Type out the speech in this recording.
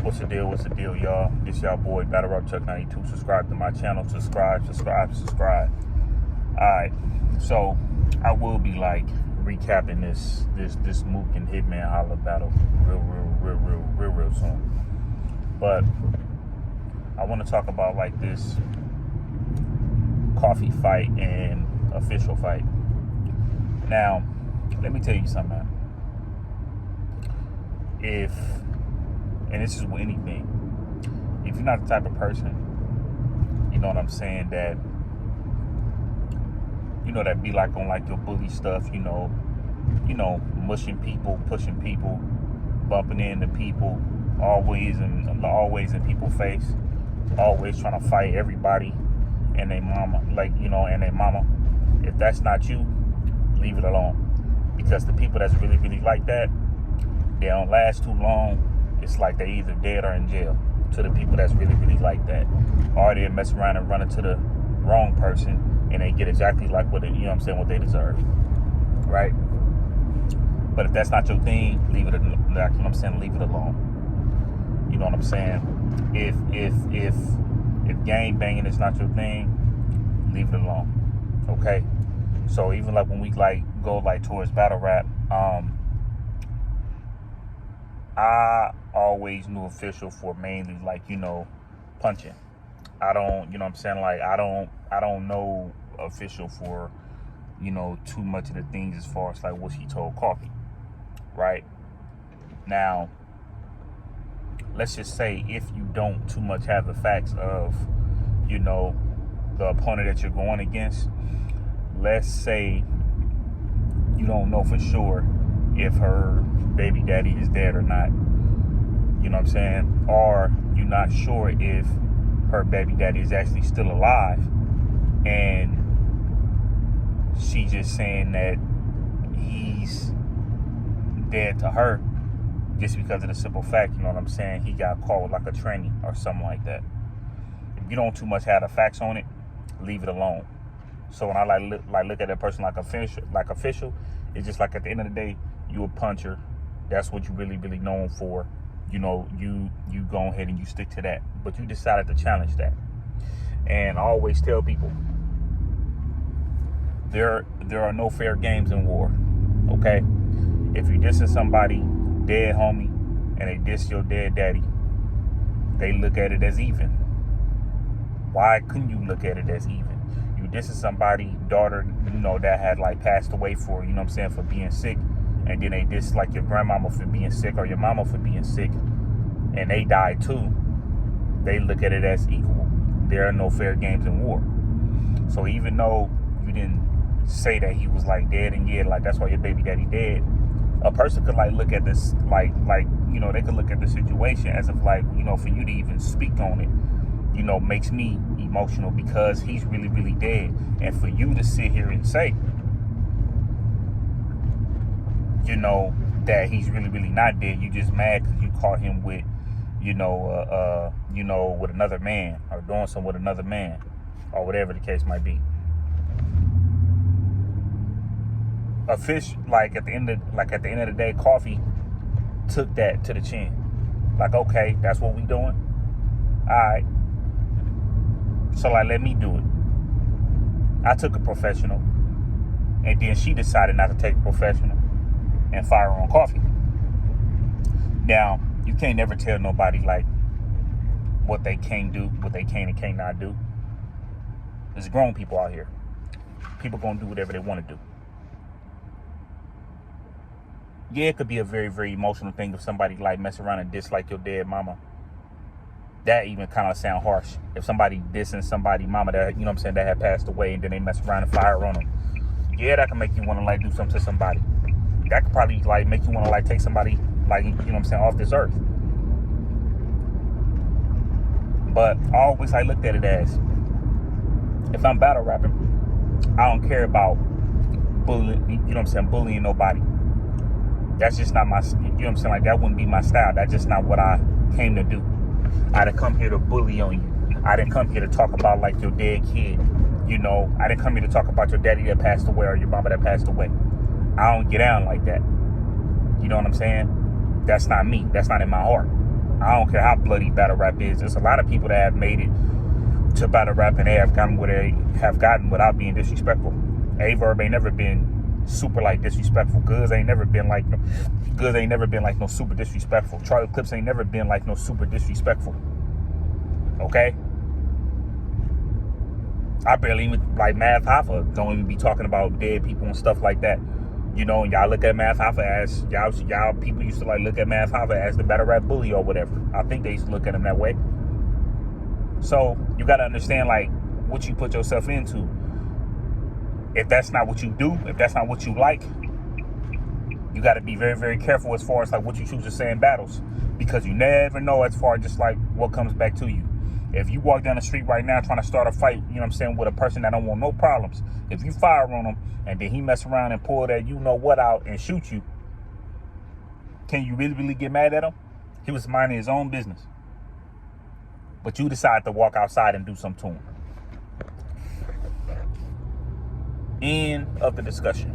What's the deal? Y'all? This y'all boy, Battle Rap Chuck 92. Subscribe to my channel. Subscribe. Alright. So, I will be like recapping this Mook and Hitman Holla battle real soon. But I want to talk about like this coffee fight and official fight. Now, let me tell you something, man. And this is with anything, if you're not the type of person, you know what I'm saying, that be like on like your bully stuff, mushing people, pushing people, bumping into people, always in people's face, always trying to fight everybody and their mama, if that's not you, leave it alone. Because the people that's really like that, they don't last too long. It's like they either dead or in jail. To the people that's really like that, or they mess around and run into the wrong person and they get exactly like what they deserve, right? But if that's not your thing, leave it. Leave it alone. You know what I'm saying? If gang banging is not your thing, leave it alone. Okay. So even like when we go towards battle rap, I always knew official for mainly punching. I don't, I don't know official for, too much of the things as far as like what he told Coffee, right? Now, let's just say if you don't too much have the facts of, the opponent that you're going against, let's say you don't know for sure if her baby daddy is dead or not, you know what I'm saying? Or you're not sure if her baby daddy is actually still alive and she's just saying that he's dead to her just because of the simple fact, you know what I'm saying, he got caught with like a tranny or something like that. If you don't too much have the facts on it, leave it alone. So when I look at a person like official, it's just like at the end of the day, you a puncher. That's what you really known for. You go ahead and you stick to that. But you decided to challenge that. And I always tell people, there are no fair games in war. Okay? If you dissing somebody dead homie and they diss your dead daddy, they look at it as even. Why couldn't you look at it as even? You dissing somebody daughter, that had passed away for, for being sick. And then they diss your grandmama for being sick or your mama for being sick, and they died too. They look at it as equal. There are no fair games in war. So even though you didn't say that he was dead, and that's why your baby daddy dead, a person could look at this they could look at the situation as if for you to even speak on it, makes me emotional because he's really dead, and for you to sit here and say, that he's really not dead. You just mad because you caught him with, with another man or doing something with another man or whatever the case might be. A fish, at the end of the day, Coffee took that to the chin. Okay, that's what we doing. All right. So let me do it. I took a professional, and then she decided not to take a professional and fire on Coffee. Now, you can't never tell nobody what they can do, what they can and cannot do. There's grown people out here. People gonna do whatever they want to do. Yeah, it could be a very emotional thing if somebody mess around and diss your dead mama. That even kind of sound harsh. If somebody dissing somebody mama that that had passed away, and then they mess around and fire on them. Yeah, that can make you want to do something to somebody. That could probably make you want to take somebody off this earth. But I always looked at it as, if I'm battle rapping, I don't care about bullying nobody. That's just not my, that wouldn't be my style. That's just not what I came to do. I didn't come here to bully on you. I didn't come here to talk about your dead kid. I didn't come here to talk about your daddy that passed away or your mama that passed away. I don't get down like that. You know what I'm saying? That's not me. That's not in my heart. I don't care how bloody battle rap is. There's a lot of people that have made it to battle rap and they have gotten where they have gotten without being disrespectful. Averb ain't never been super like disrespectful. Goods ain't never been like no super disrespectful. Charlie Clips ain't never been like no super disrespectful. Okay? I barely even like Math Hoffa don't even be talking about dead people and stuff like that. You know, and y'all look at Math Hoffa as y'all people used to like look at Math Hoffa as the battle rap bully or whatever. I think they used to look at him that way. So you gotta understand like what you put yourself into. If that's not what you do, if that's not what you like, you gotta be very, very careful as far as like what you choose to say in battles. Because you never know as far as just like what comes back to you. If you walk down the street right now trying to start a fight, you know what I'm saying, with a person that don't want no problems, if you fire on him and then he mess around and pull that you know what out and shoot you, can you really get mad at him? He was minding his own business. But you decide to walk outside and do something to him. End of the discussion.